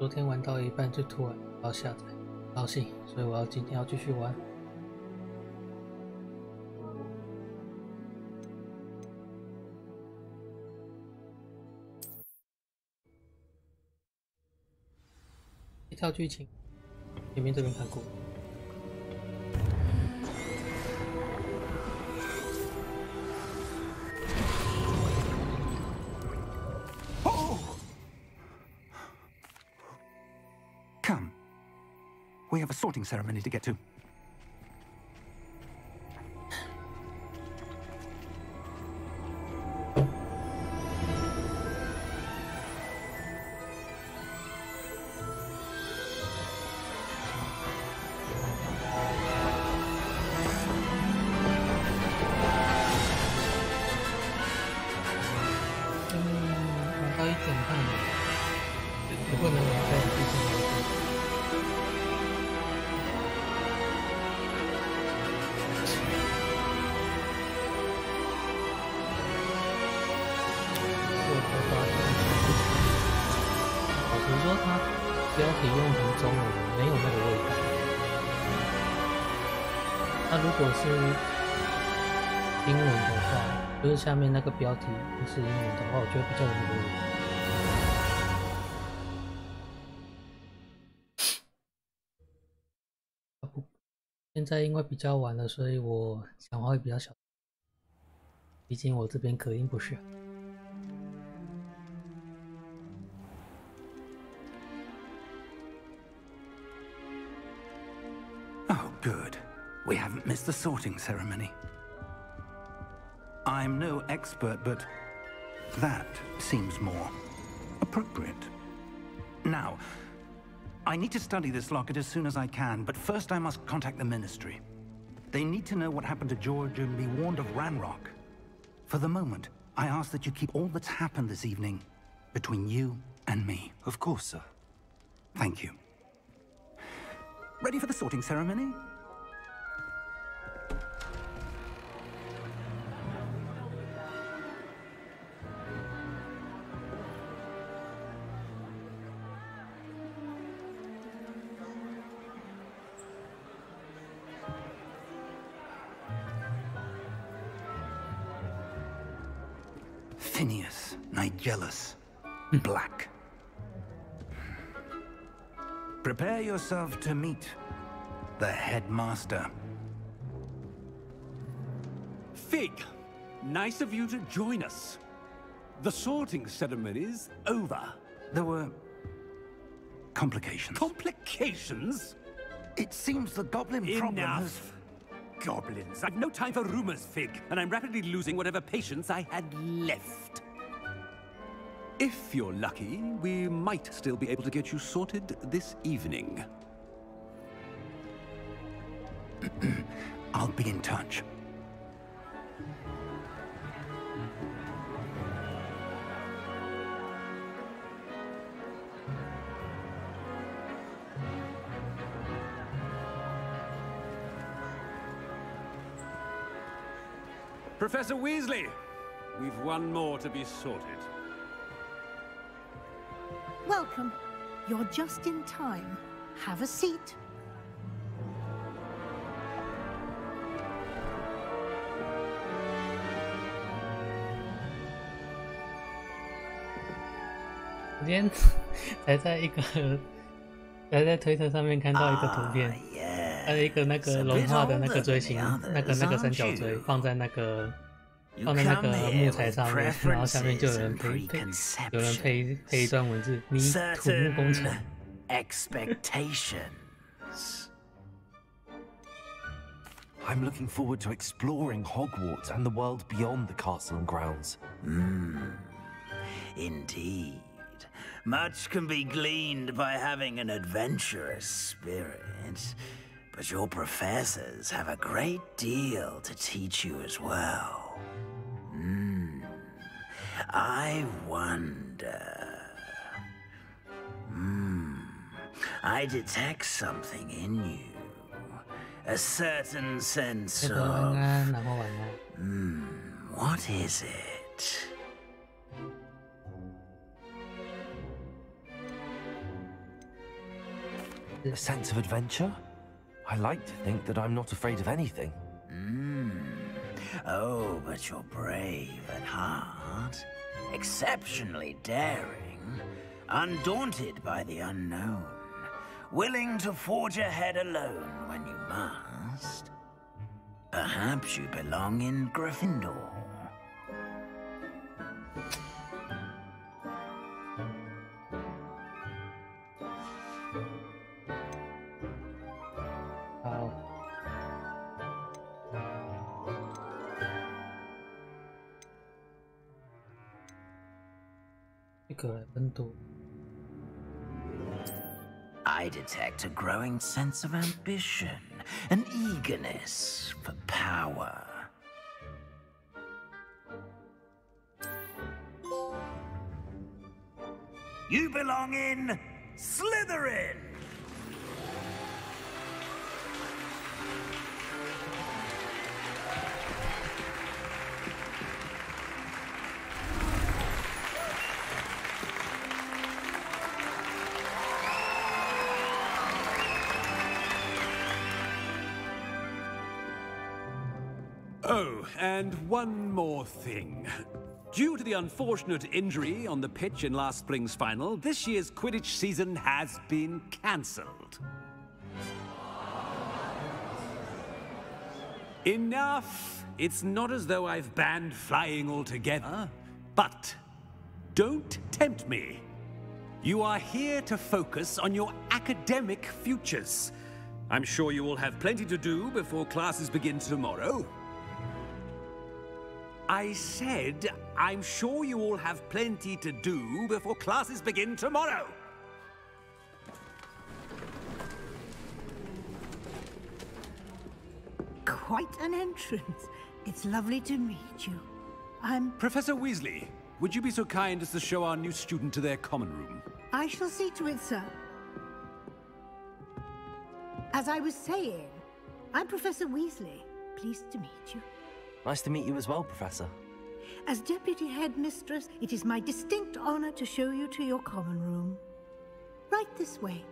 昨天玩到一半就突然要下载，高兴，所以我今天要继续玩。一跳剧情，前面这边看过。 We have a sorting ceremony to get to.标题用成中文没有那个味道。那如果是英文的话，就是下面那个标题不是英文的话，我觉得比较有那个味道。现在因为比较晚了，所以我讲话会比较小，毕竟我这边隔音不是。 Oh, good. We haven't missed the sorting ceremony. I'm no expert, but that seems more appropriate. Now, I need to study this locket as soon as I can, but first I must contact the Ministry. They need to know what happened to George and be warned of Ranrock. For the moment, I ask that you keep all that's happened this evening between you and me. Of course, sir. Thank you. Ready for the sorting ceremony? Phineas, Nigellus, Black. Prepare yourself to meet the headmaster. Fig, nice of you to join us. The sorting ceremony's over. There were complications. Complications? It seems the goblin problem has... Enough. Goblins. I've no time for rumors, Fig, and I'm rapidly losing whatever patience I had left. If you're lucky, we might still be able to get you sorted this evening. I'll be in touch. Professor Weasley, we've one more to be sorted. Welcome. You're just in time. Have a seat.今天才在推特上面看到一个图片，还有一个那个融化的那个锥形，那个三角锥放在那个木材上面，然后下面就有人配一段文字：你土木工程。I'm looking forward to exploring Hogwarts and the world beyond the castle and grounds. Indeed. Much can be gleaned by having an adventurous spirit, but your professors have a great deal to teach you as well. I wonder... I detect something in you. A certain sense of... what is it? A sense of adventure? I like to think that I'm not afraid of anything. Oh, but you're brave at heart, exceptionally daring, undaunted by the unknown, willing to forge ahead alone when you must. Perhaps you belong in Gryffindor. 好，一个来分多。 I detect a growing sense of ambition, an eagerness for power. You belong in Slytherin! Oh, and one more thing. Due to the unfortunate injury on the pitch in last spring's final, this year's Quidditch season has been cancelled. Enough! It's not as though I've banned flying altogether, but don't tempt me. You are here to focus on your academic futures. I'm sure you will have plenty to do before classes begin tomorrow. I said, I'm sure you all have plenty to do before classes begin tomorrow. Quite an entrance. It's lovely to meet you. I'm... Professor Weasley, would you be so kind as to show our new student to their common room? I shall see to it, sir. As I was saying, I'm Professor Weasley. Pleased to meet you. Nice to meet you as well, Professor. As Deputy Headmistress, it is my distinct honor to show you to your common room. Right this way.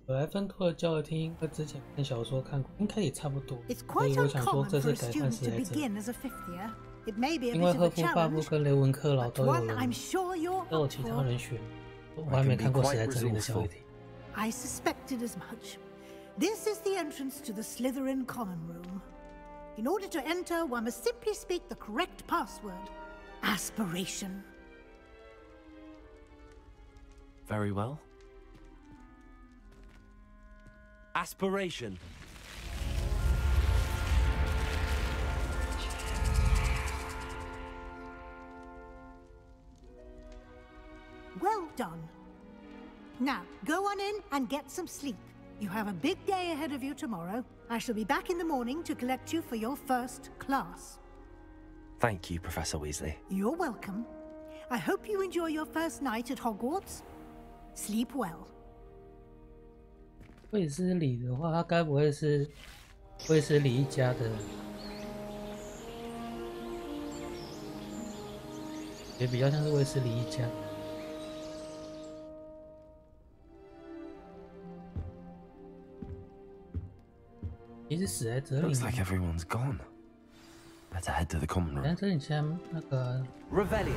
格莱芬托的教育厅和之前看小说看过，应该也差不多。 It's 所以 quite 我想说 uncommon 这 for 是 a 改换 student 史 to 莱哲， begin as a fifth year. It may be a 因为 bit 赫 of a 夫巴夫 challenge, 跟雷文克劳 but 都有 one 人， I'm sure you're 都有 up 其他 for. 人选。我还没看过史莱哲林的教育厅。 I suspected as much. This is the entrance to the Slytherin common room. In order to enter, one must simply speak the correct password. Aspiration. Very well. Aspiration. Well done. Now, go on in and get some sleep. You have a big day ahead of you tomorrow. I shall be back in the morning to collect you for your first class. Thank you, Professor Weasley. You're welcome. I hope you enjoy your first night at Hogwarts. Sleep well. 卫斯理的话，他该不会是卫斯理一家的？也比较像是卫斯理一家。其实史莱哲林， Looks like everyone's gone. Better head to the common 史莱 room. 哲林现在那个 Revelio.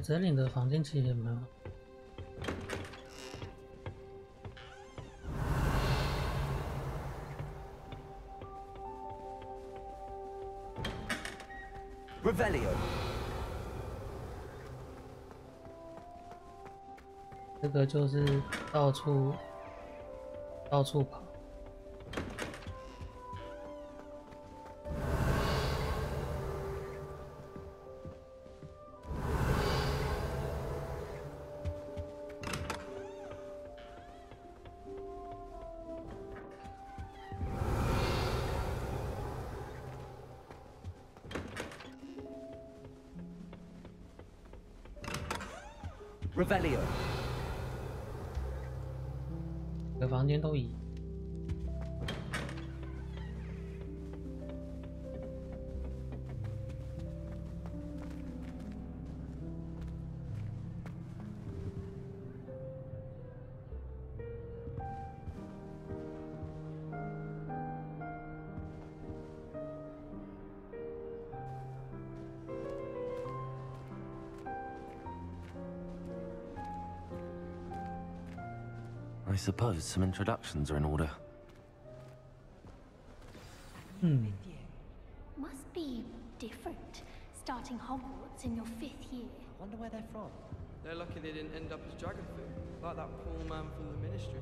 哲林的房间其实也蛮好。 Revelio. 这个就是到处跑。Revelio. 每个房间都一样。I suppose some introductions are in order. Must be different, starting Hogwarts in your 5th year. I wonder where they're from. They're lucky they didn't end up as dragon food, like that poor man from the Ministry.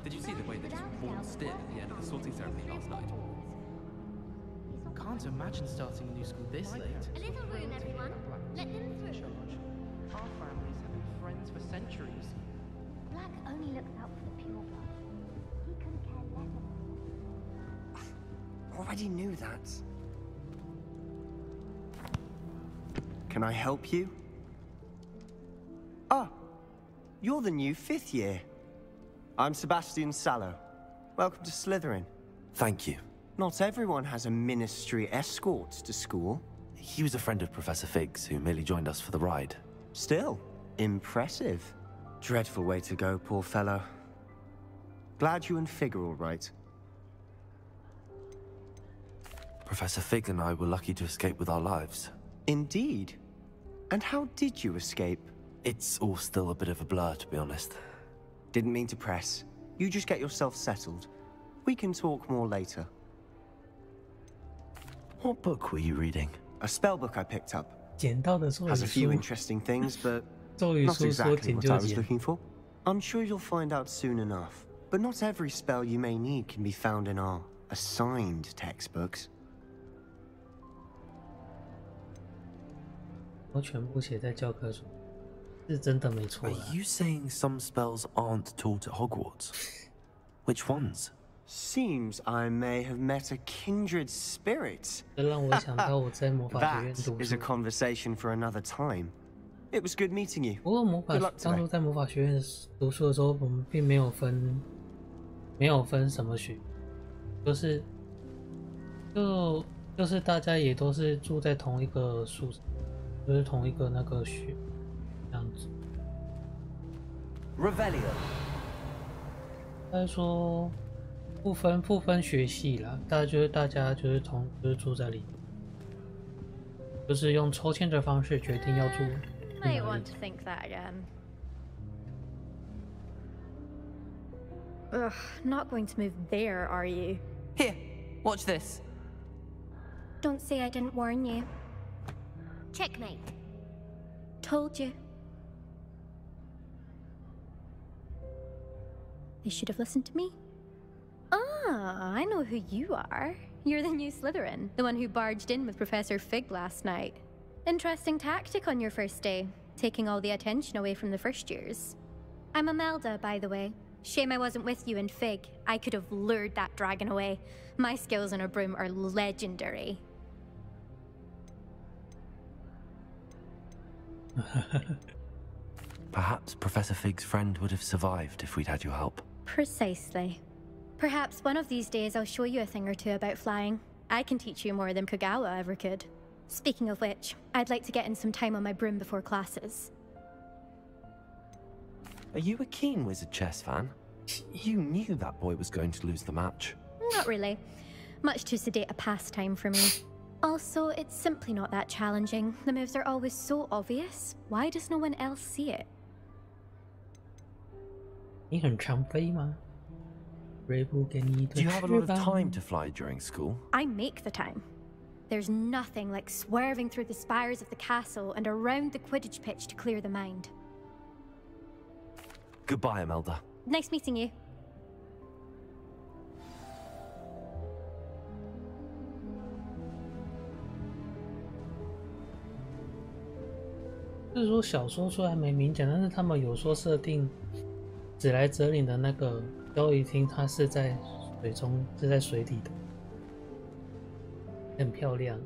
Did you see the way they just waltzed in at the end of the sorting ceremony last night? Can't imagine starting a new school this late. A little room, everyone. Let them through. Our families have been friends for centuries. Black only looks out for the pure blood. He couldn't care less about. Already knew that. Can I help you? Ah, you're the new 5th year. I'm Sebastian Sallow. Welcome to Slytherin. Thank you. Not everyone has a ministry escort to school. He was a friend of Professor Fig's who merely joined us for the ride. Still, impressive. Dreadful way to go, poor fellow. Glad you and Fig are all right. Professor Fig and I were lucky to escape with our lives. Indeed. And how did you escape? It's all still a bit of a blur, to be honest. Didn't mean to press. You just get yourself settled. We can talk more later. What book were you reading? A spell book I picked up. 捡到的咒语 Has a few 书， interesting things, but 咒语 not 书说 exactly 捡 what 就 I was 捡。 looking for. I'm sure you'll find out soon enough. But not every spell you may need can be found in our assigned textbooks. 我全部写在教科书，是真的没错 Are 啦。 you saying some spells aren't taught at Hogwarts? Which ones? Seems I may have met a kindred spirit. 这让我想到我在魔法学院 That 读 is a 书。 conversation for another time. It was good meeting you. 不过魔法 Good luck today. 当初在魔法学院读书的时候，我们并没有分什么学，就是大家也都是住在同一个宿舍，就是同一个那个学这样子。 Revelio. 应该说不分学系啦，大家就是住在里面，就是用抽签的方式决定要住。 Might want to think that again. Ugh, not going to move there, are you? Here, watch this. Don't say I didn't warn you. Checkmate. Told you. They should have listened to me. Ah, I know who you are. You're the new Slytherin, the one who barged in with Professor Fig last night. Interesting tactic on your first day, taking all the attention away from the first years. I'm Imelda, by the way. Shame I wasn't with you in Fig. I could have lured that dragon away. My skills on a broom are legendary. Perhaps Professor Fig's friend would have survived if we'd had your help. Precisely. Perhaps one of these days I'll show you a thing or two about flying. I can teach you more than Kogawa ever could. Speaking of which, I'd like to get in some time on my broom before classes. Are you a keen Wizard chess fan? You knew that boy was going to lose the match. Not really. Much too sedate a pastime for me. Also, it's simply not that challenging. The moves are always so obvious. Why does no one else see it? 你很常飞吗？瑞不给你一 Do 对 you have a lot 翅 of 膀 time to fly during school? I make the time. There's nothing like swerving through the spires of the castle and around the Quidditch pitch to clear the mind. Goodbye, Imelda. Nice meeting you. 就是说小说虽然没明讲，但是他们有说设定紫来泽岭的那个交易厅，它是在水中，是在水底的，很漂亮。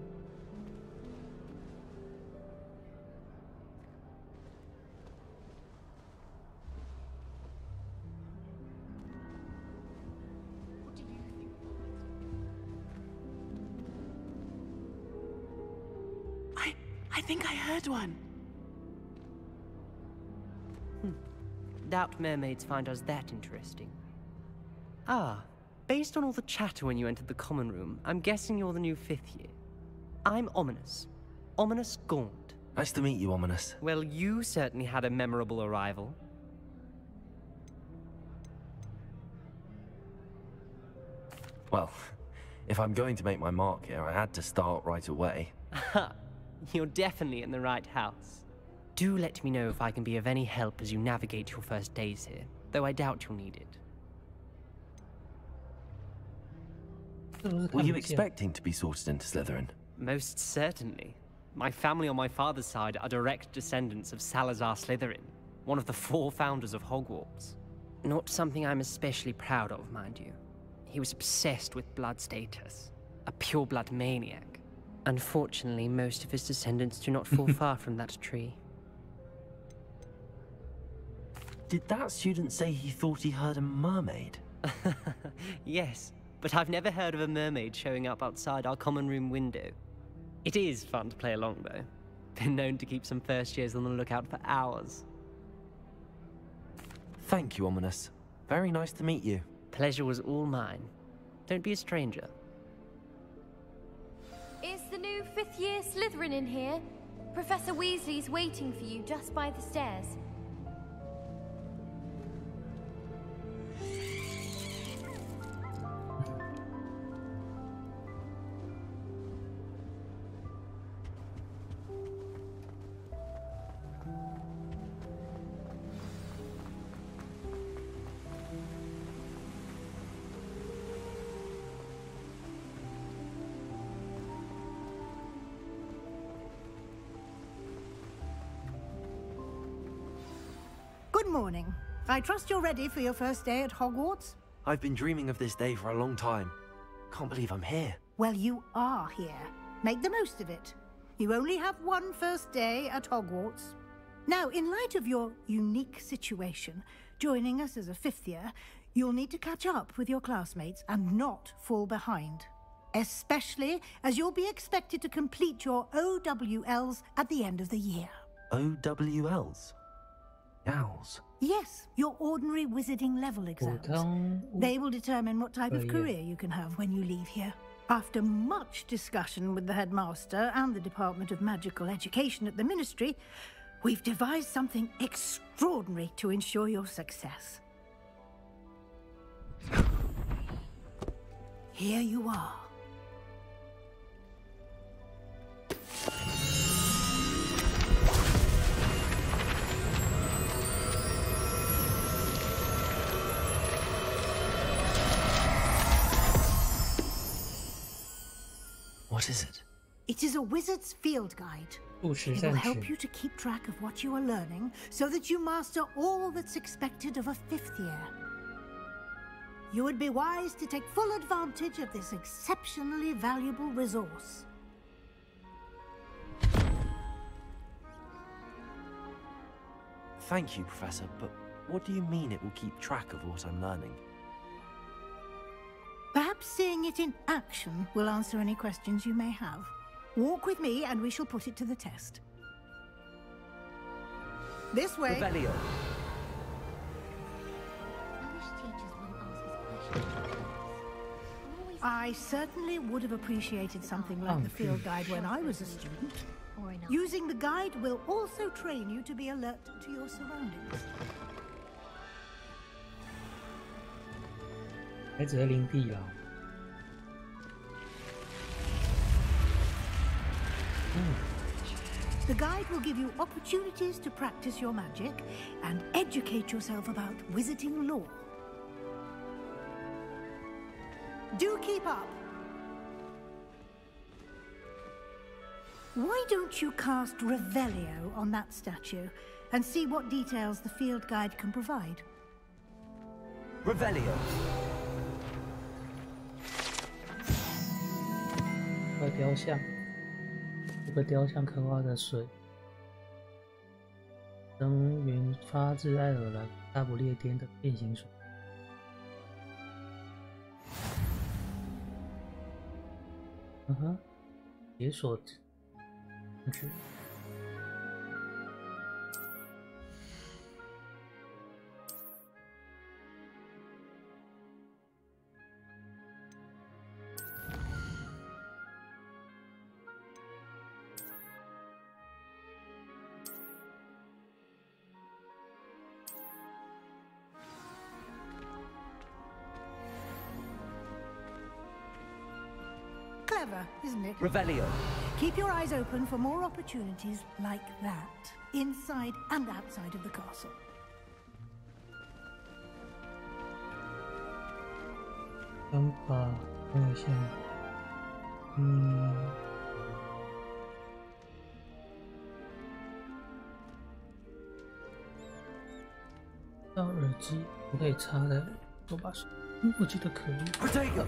I think I heard one. Doubt mermaids find us that interesting. Ah, based on all the chatter when you entered the common room, I'm guessing you're the new 5th year. I'm Ominous. Ominous Gaunt. Nice to meet you, Ominous. Well, you certainly had a memorable arrival. Well, if I'm going to make my mark here, I had to start right away. You're definitely in the right house. Do let me know if I can be of any help as you navigate your first days here, though I doubt you'll need it. Were you expecting to be sorted into Slytherin? Most certainly. My family on my father's side are direct descendants of Salazar Slytherin, one of the 4 founders of Hogwarts. Not something I'm especially proud of, mind you. He was obsessed with blood status, a pure-blood maniac. Unfortunately, most of his descendants do not fall far from that tree. Did that student say he thought he heard a mermaid? Yes, but I've never heard of a mermaid showing up outside our common room window. It is fun to play along, though. Been known to keep some first years on the lookout for hours. Thank you, Ominous. Very nice to meet you. Pleasure was all mine. Don't be a stranger. Is the new 5th year Slytherin in here? Professor Weasley's waiting for you just by the stairs. Good morning. I trust you're ready for your first day at Hogwarts? I've been dreaming of this day for a long time. Can't believe I'm here. Well, you are here. Make the most of it. You only have one first day at Hogwarts. Now, in light of your unique situation, joining us as a 5th year, you'll need to catch up with your classmates and not fall behind. Especially as you'll be expected to complete your OWLs at the end of the year. OWLs? Owls? Yes, your ordinary wizarding level exams. They will determine what type of career you can have when you leave here. After much discussion with the headmaster and the Department of Magical Education at the Ministry, we've devised something extraordinary to ensure your success. Here you are. What is it? It is a wizard's field guide. It will help you to keep track of what you are learning so that you master all that's expected of a 5th year. You would be wise to take full advantage of this exceptionally valuable resource. Thank you, Professor, but what do you mean it will keep track of what I'm learning? Perhaps seeing it in action will answer any questions you may have. Walk with me and we shall put it to the test. This way. Revelio. I certainly would have appreciated something like the field guide when I was a student. Using the guide will also train you to be alert to your surroundings. 还只是领地了。The guide will give you opportunities to practice your magic and educate yourself about wizarding lore. Do keep up. Why don't you cast Revelio on that statue and see what details the field guide can provide? Revelio. 块雕像，这个雕像刻画的水，仍源发自爱尔兰大不列颠的变形水。解锁。Clever, isn't it? Revelio. Keep your eyes open for more opportunities like that, inside and outside of the castle. 想法看一下，到耳机不可以插在手把上，我记得可以。Protego.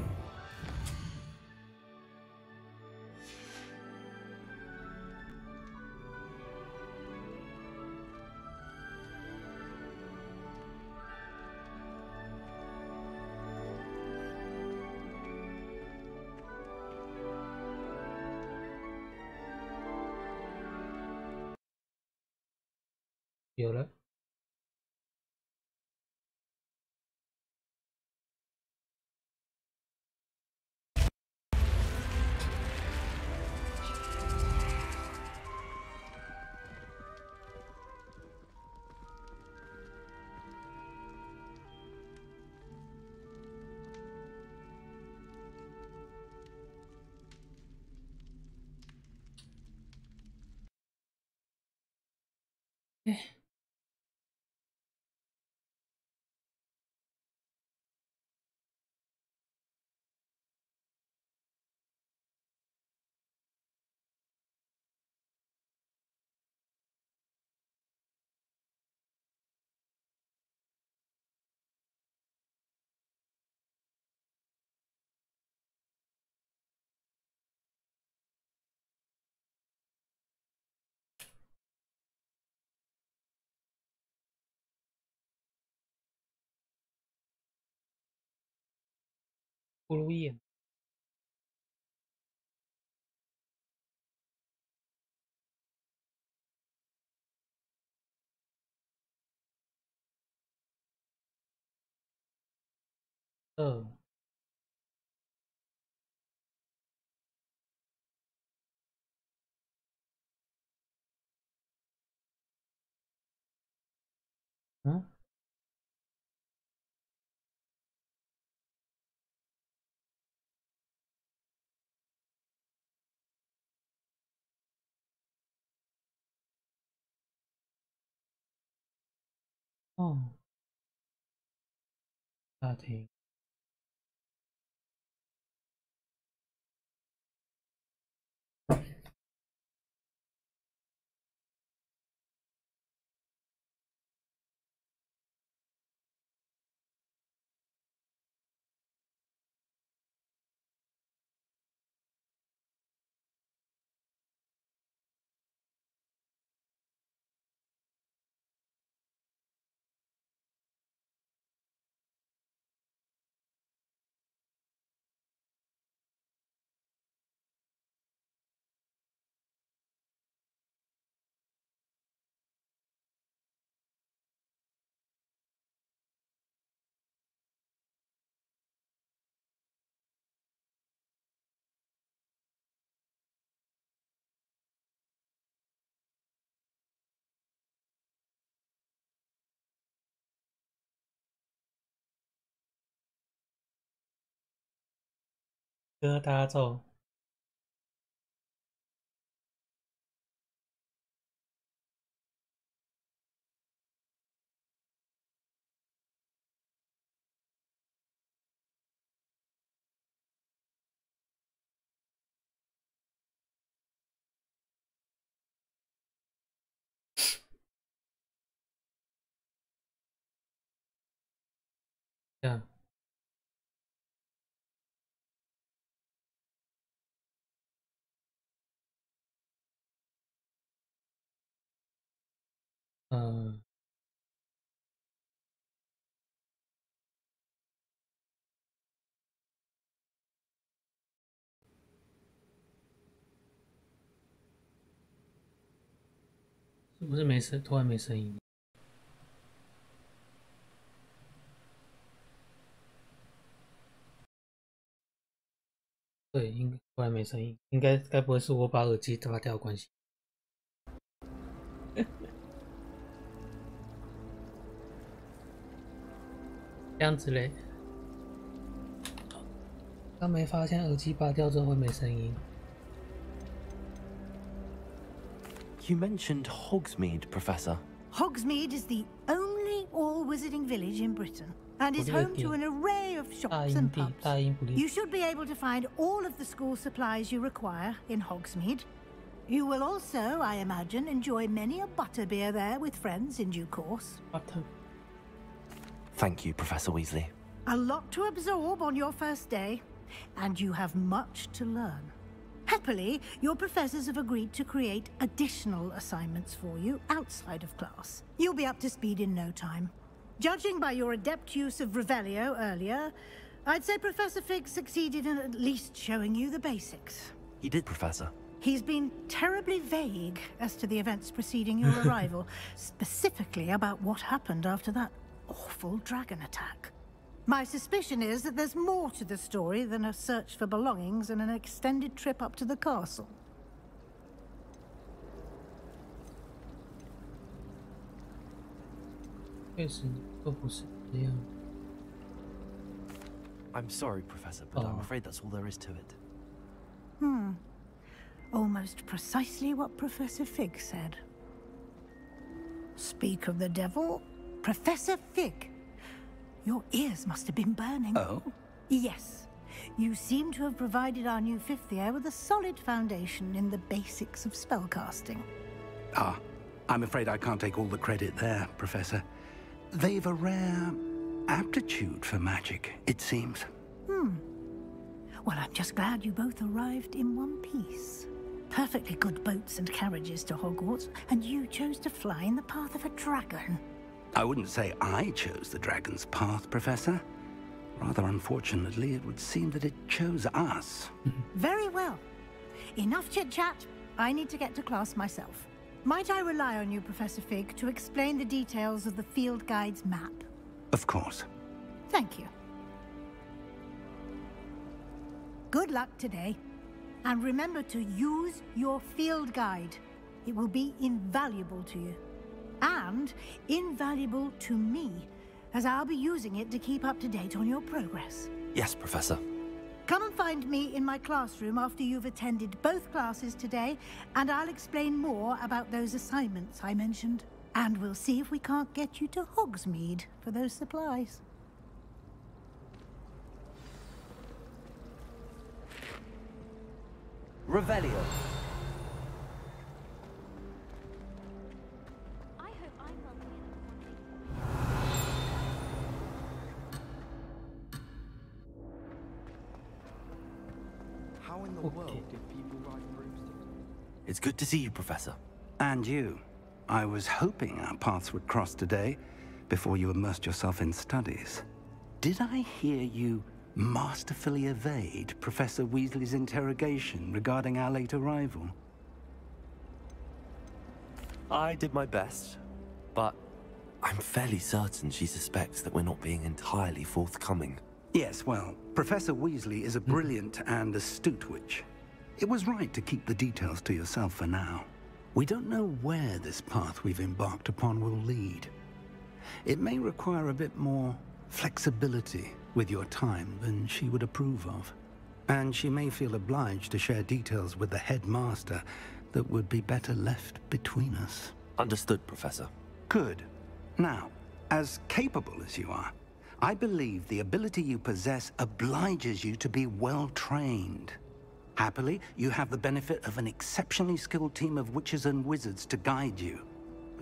有了。哎。不如意。哦，大厅。哥大咒。这样。是不是没声？突然没声音？对，应该突然没声音，该不会是我把耳机拔掉的关系？这样子嘞。刚没发现耳机拔掉之后会没声音。You mentioned Hogsmeade, Professor. Hogsmeade is the only all-wizarding village in Britain, and is home to an array of shops and pubs. You should be able to find all of the school supplies you require in Hogsmeade. You will also, I imagine, enjoy many a butterbeer there with friends in due course. Thank you, Professor Weasley. A lot to absorb on your first day, and you have much to learn. Happily, your professors have agreed to create additional assignments for you outside of class. You'll be up to speed in no time. Judging by your adept use of Revelio earlier, I'd say Professor Fig succeeded in at least showing you the basics. He did, Professor. He's been terribly vague as to the events preceding your arrival, specifically about what happened after that awful dragon attack. My suspicion is that there's more to the story than a search for belongings and an extended trip up to the castle. I'm sorry, Professor, but I'm afraid that's all there is to it. Almost precisely what Professor Fig said. Speak of the devil, Professor Fig. Your ears must have been burning. Oh? Yes. You seem to have provided our new fifth year with a solid foundation in the basics of spellcasting. Ah, I'm afraid I can't take all the credit there, Professor. They've a rare aptitude for magic, it seems. Well, I'm just glad you both arrived in one piece. Perfectly good boats and carriages to Hogwarts, and you chose to fly in the path of a dragon. I wouldn't say I chose the dragon's path, Professor. Rather unfortunately, it would seem that it chose us. Very well. Enough chit-chat. I need to get to class myself. Might I rely on you, Professor Fig, to explain the details of the field guide's map? Of course. Thank you. Good luck today. And remember to use your field guide. It will be invaluable to you. And invaluable to me, as I'll be using it to keep up to date on your progress. Yes, Professor. Come and find me in my classroom after you've attended both classes today, and I'll explain more about those assignments I mentioned. And we'll see if we can't get you to Hogsmeade for those supplies. Revelio. How in the world did people ride broomsticks? It's good to see you, Professor. And you. I was hoping our paths would cross today, before you immersed yourself in studies. Did I hear you masterfully evade Professor Weasley's interrogation regarding our late arrival? I did my best, but I'm fairly certain she suspects that we're not being entirely forthcoming. Yes, well, Professor Weasley is a brilliant and astute witch. It was right to keep the details to yourself for now. We don't know where this path we've embarked upon will lead. It may require a bit more flexibility with your time than she would approve of. And she may feel obliged to share details with the headmaster that would be better left between us. Understood, Professor. Good. Now, as capable as you are, I believe the ability you possess obliges you to be well-trained. Happily, you have the benefit of an exceptionally skilled team of witches and wizards to guide you.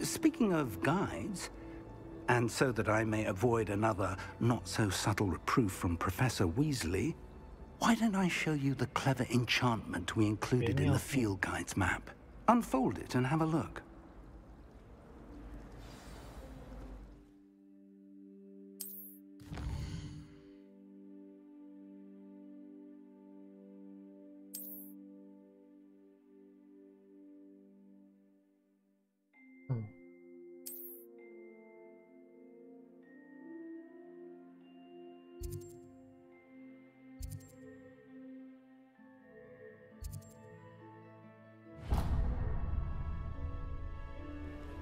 Speaking of guides, and so that I may avoid another not-so-subtle reproof from Professor Weasley, why don't I show you the clever enchantment we included in the field guide's map? Unfold it and have a look.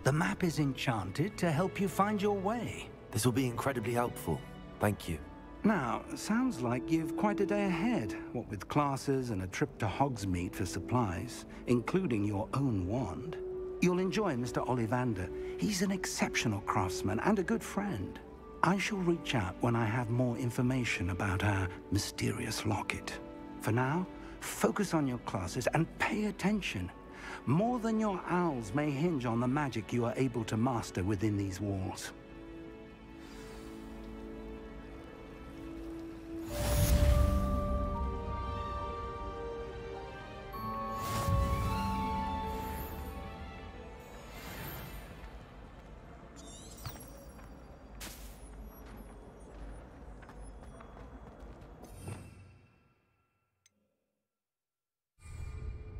The map is enchanted to help you find your way. This will be incredibly helpful. Thank you. Now, sounds like you've quite a day ahead, what with classes and a trip to Hogsmeade for supplies, including your own wand. You'll enjoy Mr. Ollivander. He's an exceptional craftsman and a good friend. I shall reach out when I have more information about our mysterious locket. For now, focus on your classes and pay attention. More than your owls may hinge on the magic you are able to master within these walls.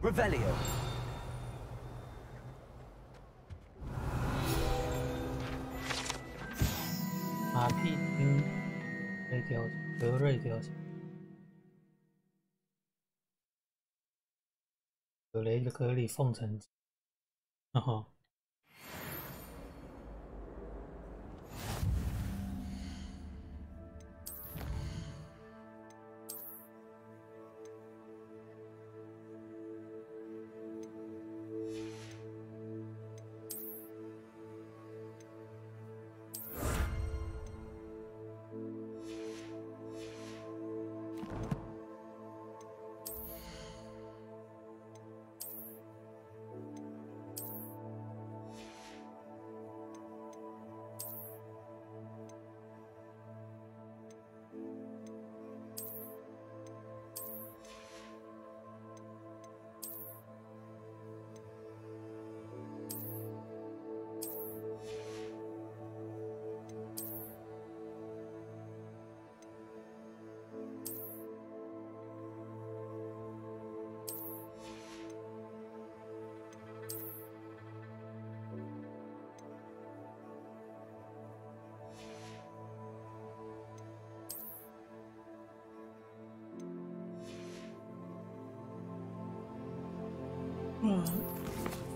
Revelio.马屁精被雕德瑞雕像，格雷的格里奉承，哈哈。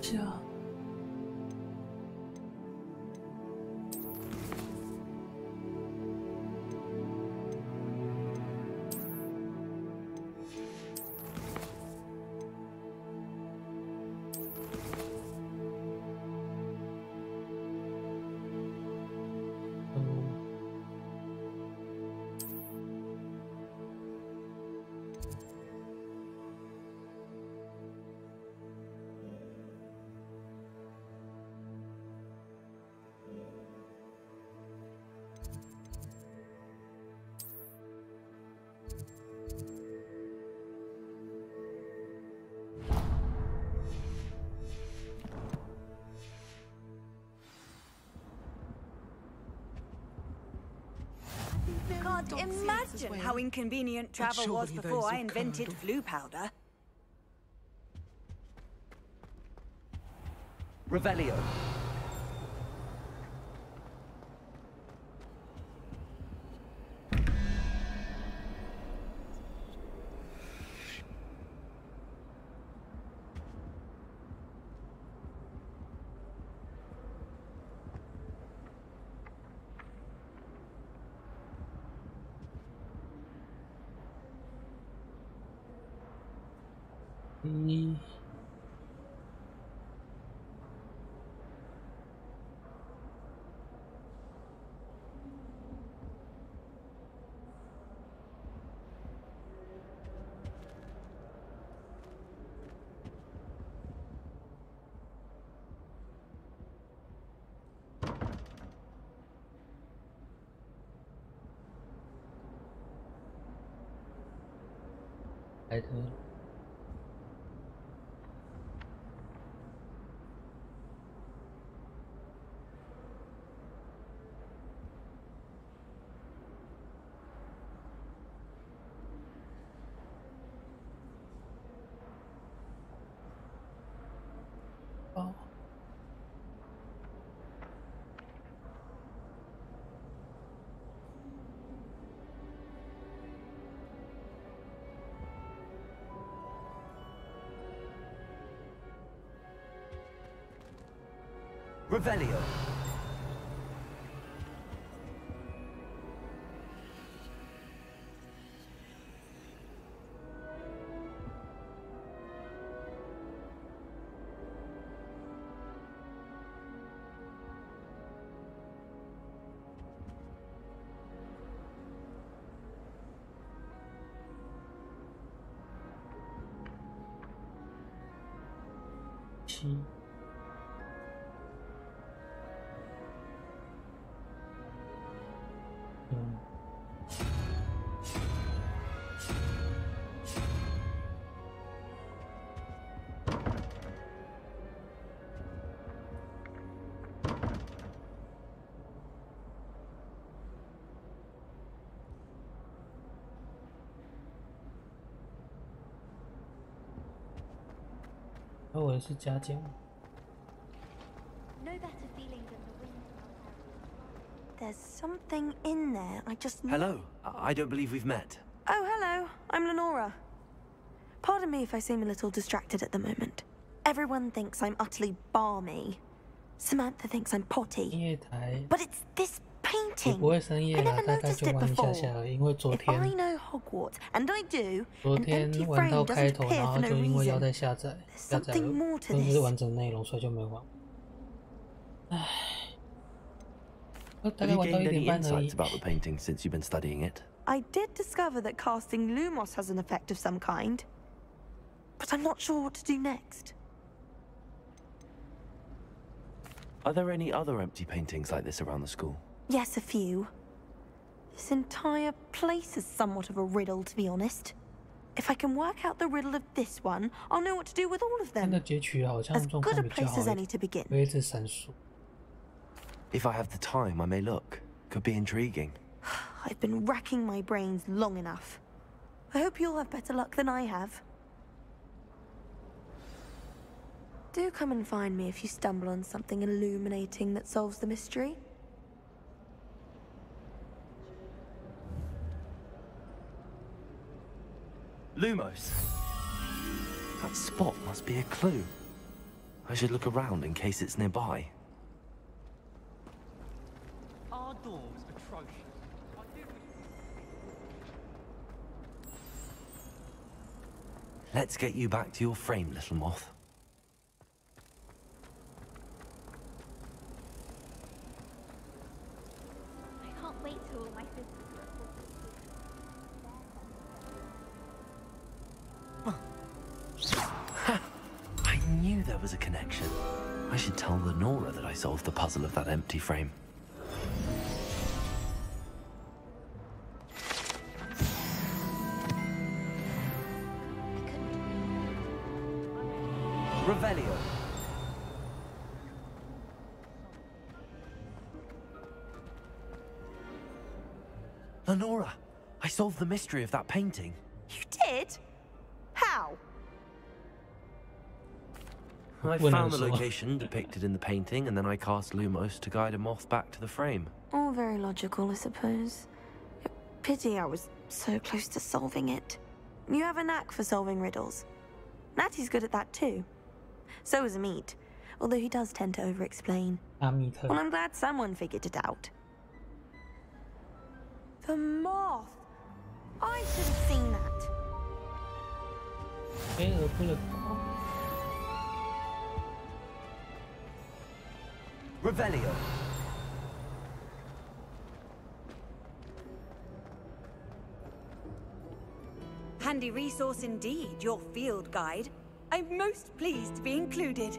下。Can't imagine how inconvenient travel was before I invented flu powder. Revelio.来的。哦。Revelio. 器。我的是嘉奖。There's something in there. I just. Hello. I don't believe we've met. Oh, hello. I'm Lenora. Pardon me if I seem a little distracted at the moment. Everyone thinks I'm utterly balmy. Samantha thinks I'm potty. But it's this painting. I never noticed it before. If I know Hogwarts, and I do, an empty frame doesn't appear for no reason. There's something more to this. Have you gained any insights about the painting since you've been studying it? I did discover that casting Lumos has an effect of some kind, but I'm not sure what to do next. Are there any other empty paintings like this around the school? Yes, a few. This entire place is somewhat of a riddle, to be honest. If I can work out the riddle of this one, I'll know what to do with all of them. As good a place as any to begin. If I have the time, I may look. Could be intriguing. I've been racking my brains long enough. I hope you'll have better luck than I have. Do come and find me if you stumble on something illuminating that solves the mystery. Lumos. That spot must be a clue. I should look around in case it's nearby. Our door was atrocious. Let's get you back to your frame, little moth. I can't wait till all my sisters are I knew there was a connection. I should tell Lenora that I solved the puzzle of that empty frame. Revelio. Lenora, I solved the mystery of that painting. You did? How? I found the location depicted in the painting, and then I cast Lumos to guide a moth back to the frame. All very logical, I suppose. Pity I was so close to solving it. You have a knack for solving riddles. Natty's good at that too. So is Amit, although he does tend to over-explain. Well, I'm glad someone figured it out. The moth! I should have seen that. Revelio. Handy resource indeed, your field guide. I'm most pleased to be included.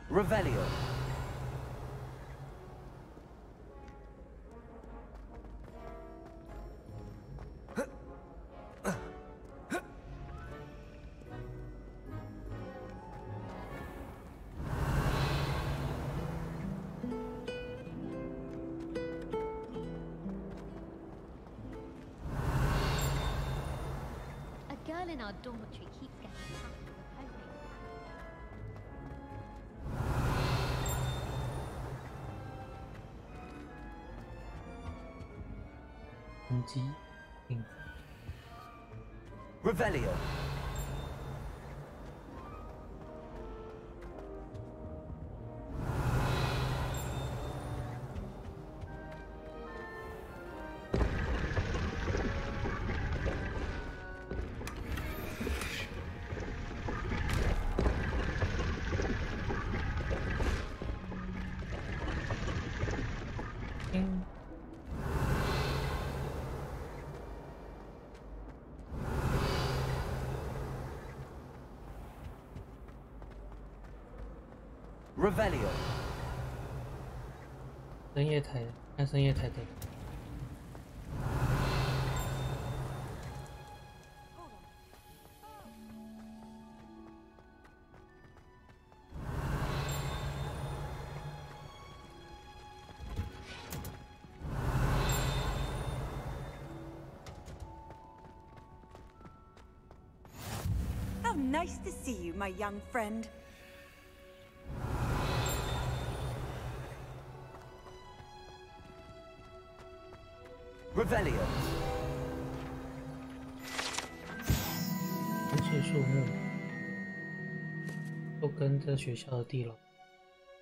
Revelio. A girl in our dormitory keeps getting attacked. Revelio. Revelio。深夜台，看深夜台的。How nice to see you, my young friend. Revelio。城市树木都跟着学校的地牢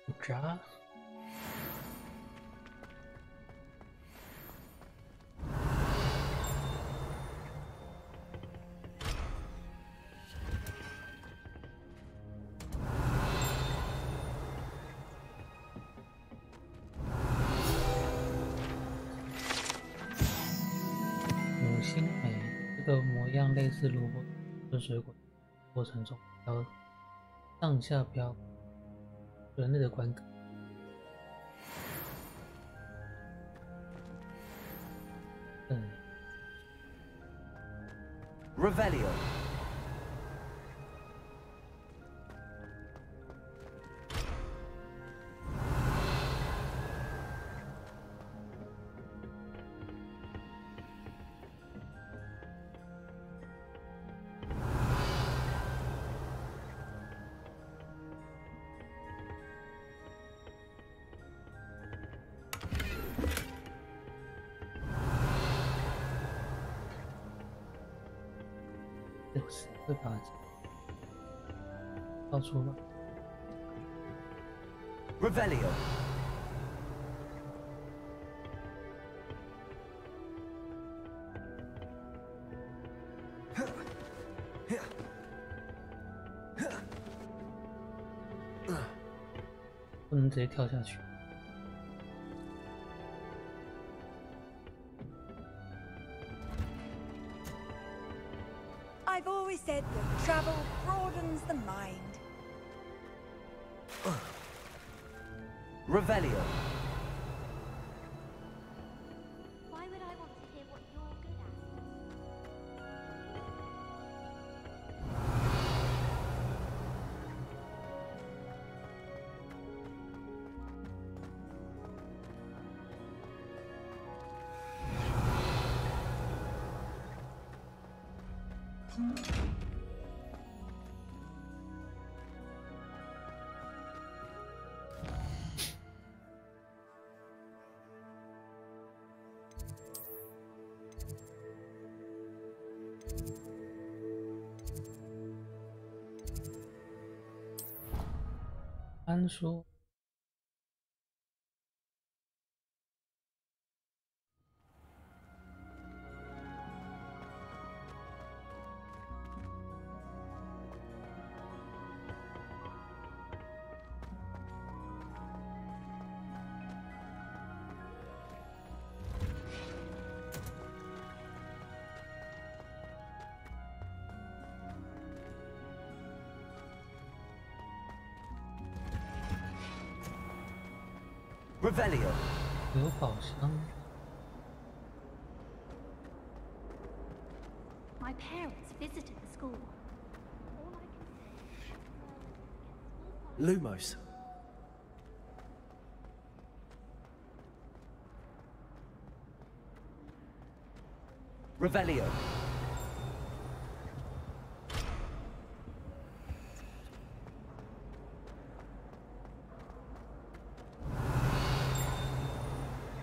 不扎。新美这个模样类似萝卜的水果，过程中要上下飘人类的观感。Revelio。有谁会把爆出吗 ？Revelio。不能直接跳下去。 I've always said that travel broadens the mind. Revelio. Why would I want to hear what you're good at? 安说。 Revelio. 有宝箱。 My parents visited the school. Lumos. Revelio.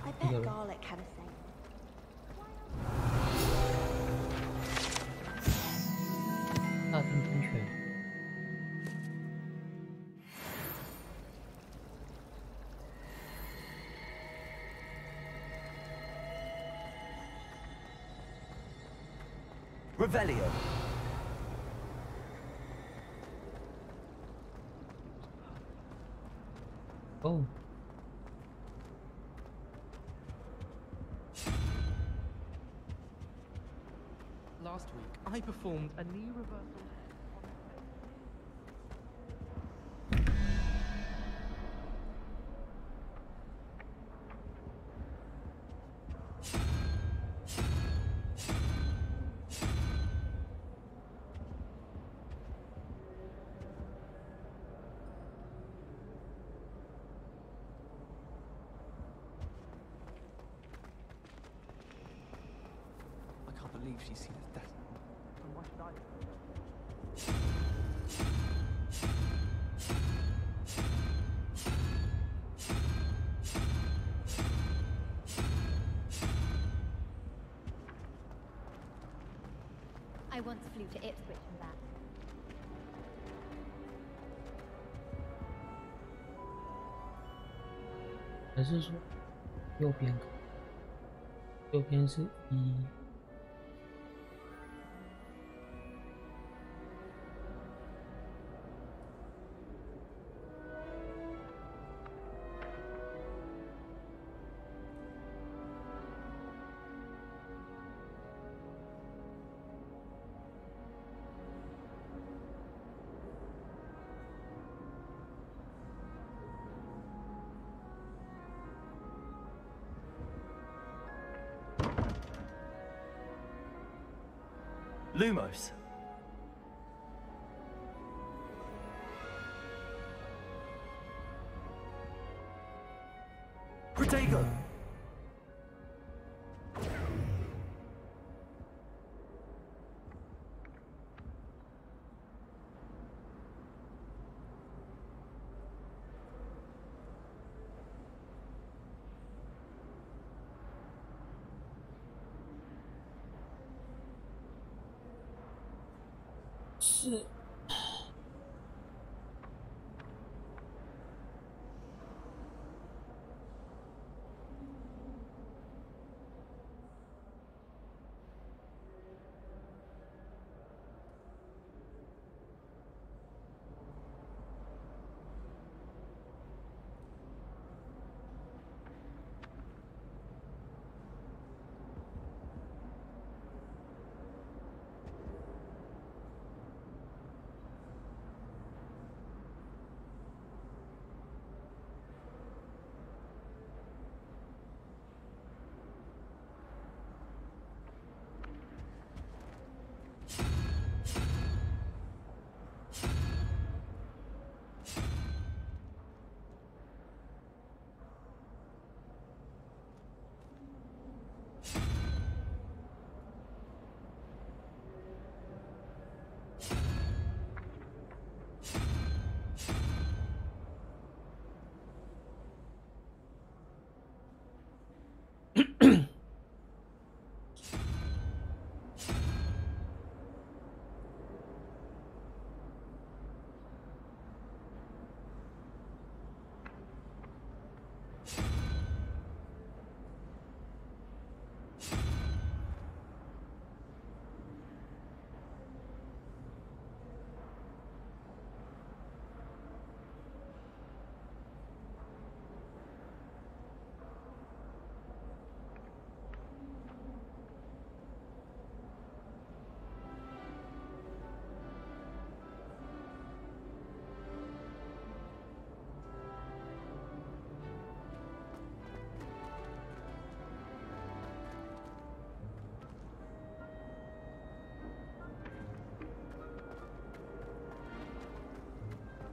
I bet garlic had a thing. 大丁喷泉。 Revelio. Oh. Last week, I performed a knee reversal. can't believe she's seen as death. And why should I? I once flew to Ipswich and back. 还是说右边？右边是1。Lumos. Protego.是。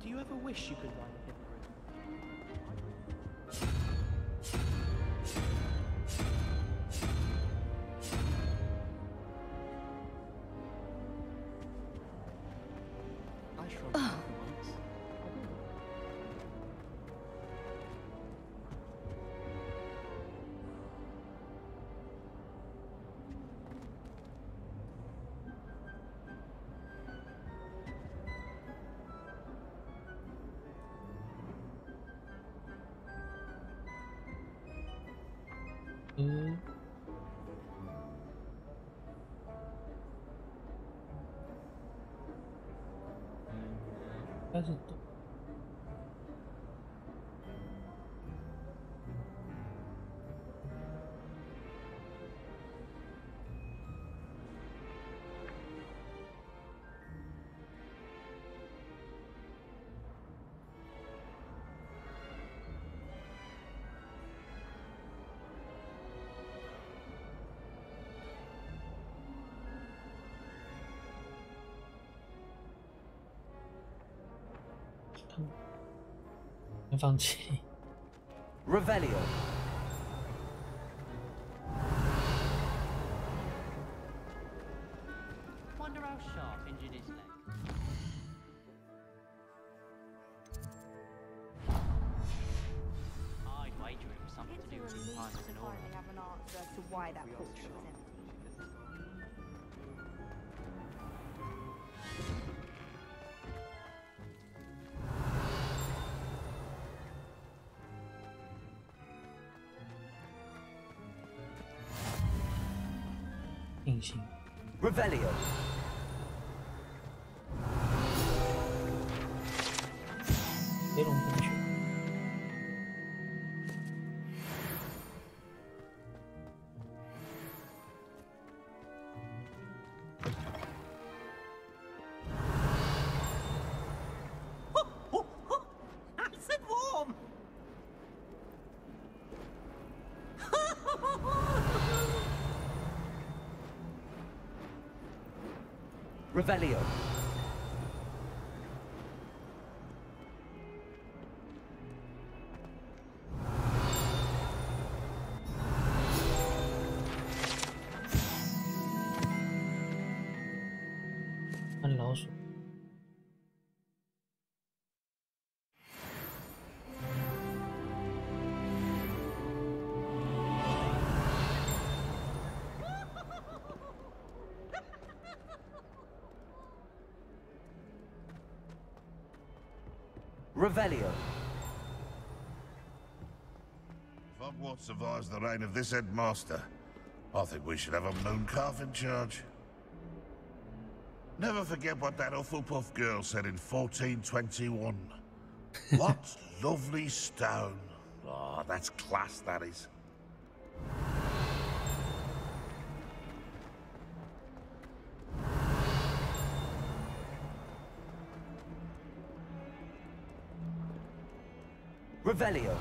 Do you ever wish you could lie in the room? I shrugged once. Mm. 但是都放弃。Revelio. wonder how Sharp injured his leg. I'd wager it was something to do with his time as an aura. Have an answer as to why that portrait was empty. Revelio. Nice and warm. Revelio. Revelio. If Hogwarts survives the reign of this headmaster, I think we should have a mooncalf in charge. Never forget what that Hufflepuff girl said in 1421. What lovely stone. Oh, that's class, that is. Revelio.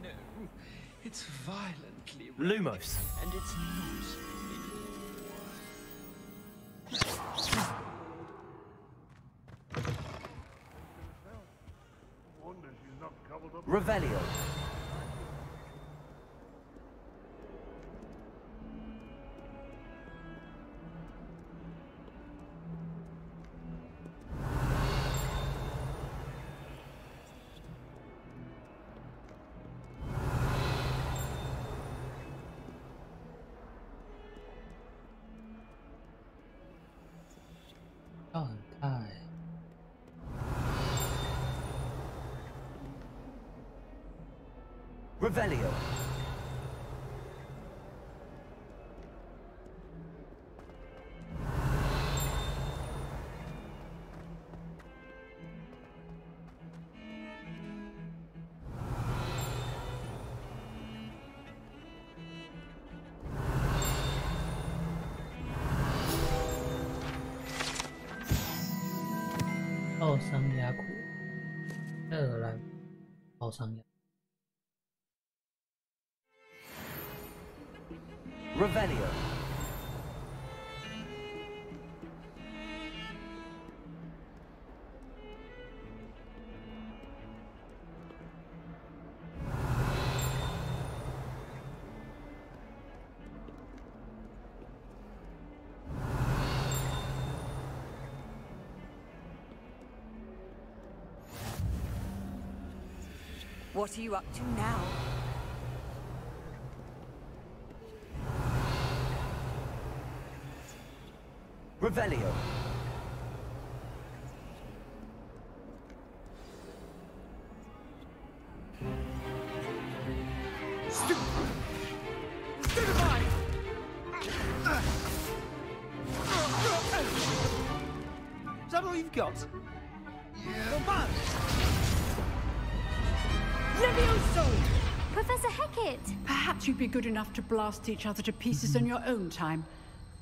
No, it's violently Lumos. and it's not. Revelio. Revelio.奥桑雅库，爱尔兰奥桑雅。Revelio. What are you up to now? Revelio. Is that all you've got? Yeah. Levioso! Professor Hecat! Perhaps you'd be good enough to blast each other to pieces in your own time.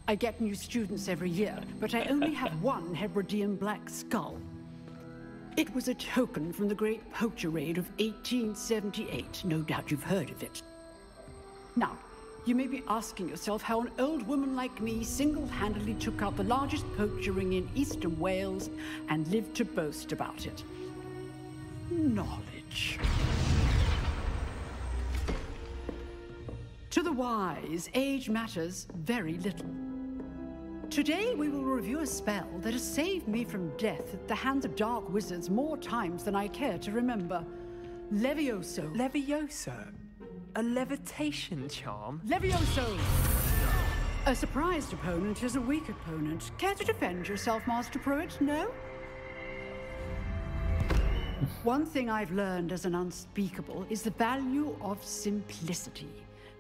I get new students every year, but I only have one Hebridean black skull. It was a token from the Great Poacher Raid of 1878. No doubt you've heard of it. Now, you may be asking yourself how an old woman like me single-handedly took out the largest poacher ring in eastern Wales and lived to boast about it. Knowledge. To the wise, age matters very little. Today we will review a spell that has saved me from death at the hands of dark wizards more times than I care to remember. Levioso. Levioso? A levitation charm? Levioso! A surprised opponent is a weak opponent. Care to defend yourself, Master Pruitt? No? One thing I've learned as an unspeakable is the value of simplicity,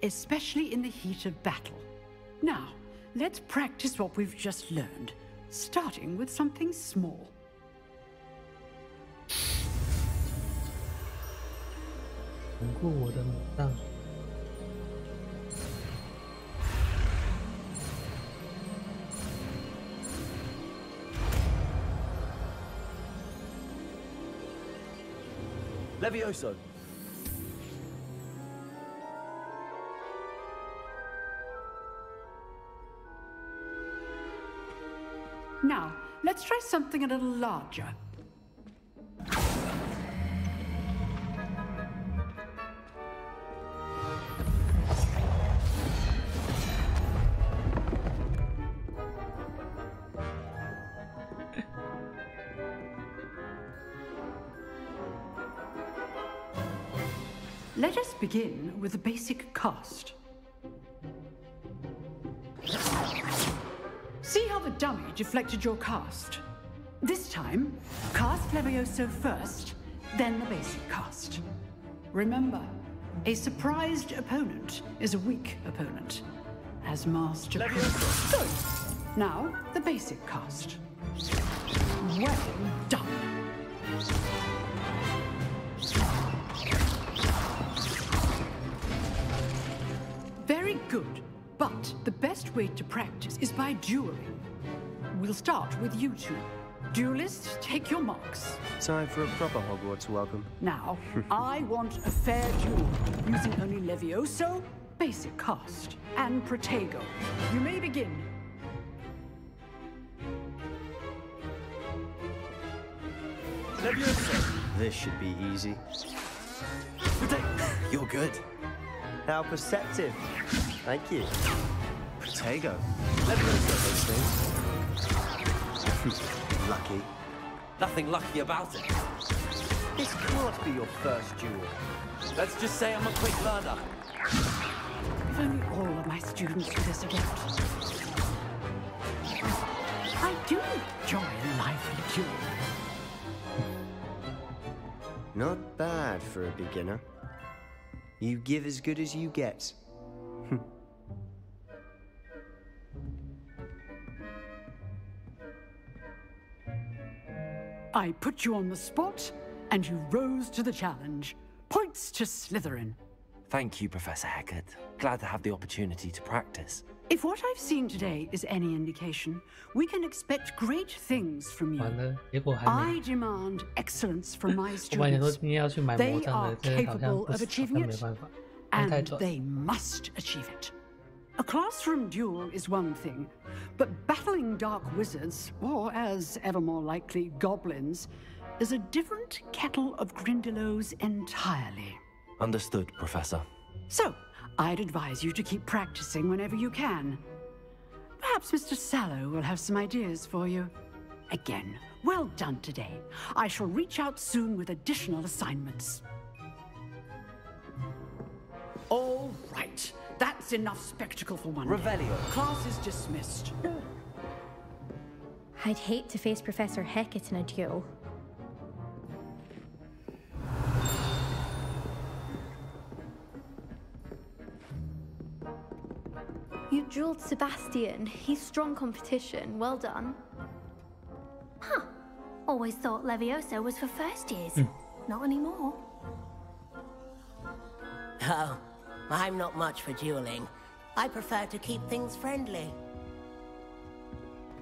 especially in the heat of battle. Now, let's practice what we've just learned, starting with something small. Levioso. Now, let's try something a little larger. Let us begin with the basic cast. See how the dummy deflected your cast? This time, cast Levioso first, then the basic cast. Remember, a surprised opponent is a weak opponent. As Master Pruitt. Good. Now, the basic cast. Well done. Very good, but the best way to practice is by dueling. We'll start with you two. Duelists, take your marks. Time for a proper Hogwarts welcome. Now, I want a fair duel, using only Levioso, basic cast, and Protego. You may begin. Levioso! This should be easy. You're good. How perceptive. Thank you. Protego. Levioso those things. Lucky. Nothing lucky about it. This can't be your first duel. Let's just say I'm a quick learner. If only all of my students were this adept. I do enjoy a lively duel. Not bad for a beginner. You give as good as you get. I put you on the spot, and you rose to the challenge. Points to Slytherin. Thank you, Professor Hecat. Glad to have the opportunity to practice. If what I've seen today is any indication, we can expect great things from you. I demand excellence from my students. They are capable of achieving it, and they must achieve it. A classroom duel is one thing, but battling dark wizards, or as ever more likely, goblins, is a different kettle of Grindylows entirely. Understood, Professor. So, I'd advise you to keep practicing whenever you can. Perhaps Mr. Sallow will have some ideas for you. Again, well done today. I shall reach out soon with additional assignments. All right. That's enough spectacle for one Revelio. day. Class is dismissed. I'd hate to face Professor Hecat in a duel. You dueled Sebastian. He's strong competition. Well done. Huh. Always thought Levioso was for first years. Not anymore. Oh, I'm not much for dueling. I prefer to keep things friendly.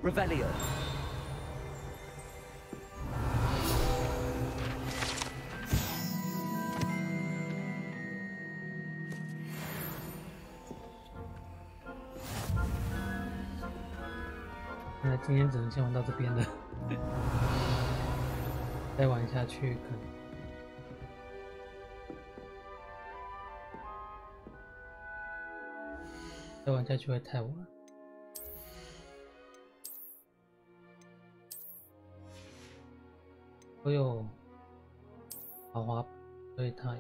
Revelio.那今天只能先玩到这边了，再玩下去可能。再玩下去会太晚。我有豪华版，所以它。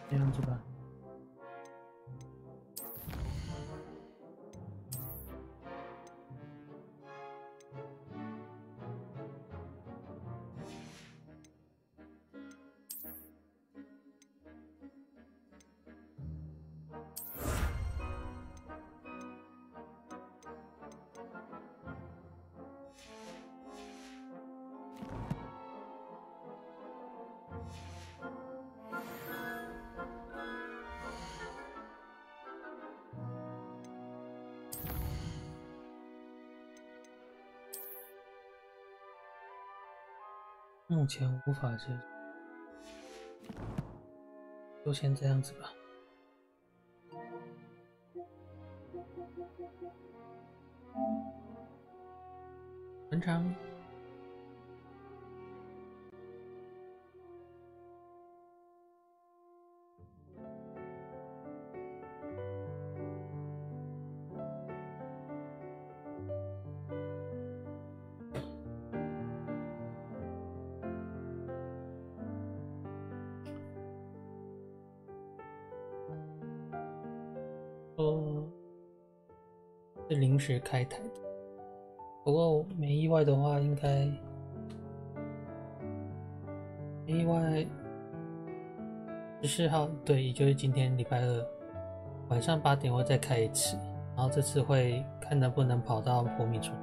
这样子吧。目前无法接受，就先这样子吧。文章。是临时开台的，不过没意外的话，应该没意外。14号，对，也就是今天礼拜二晚上8点会再开一次，然后这次会看能不能跑到破米村。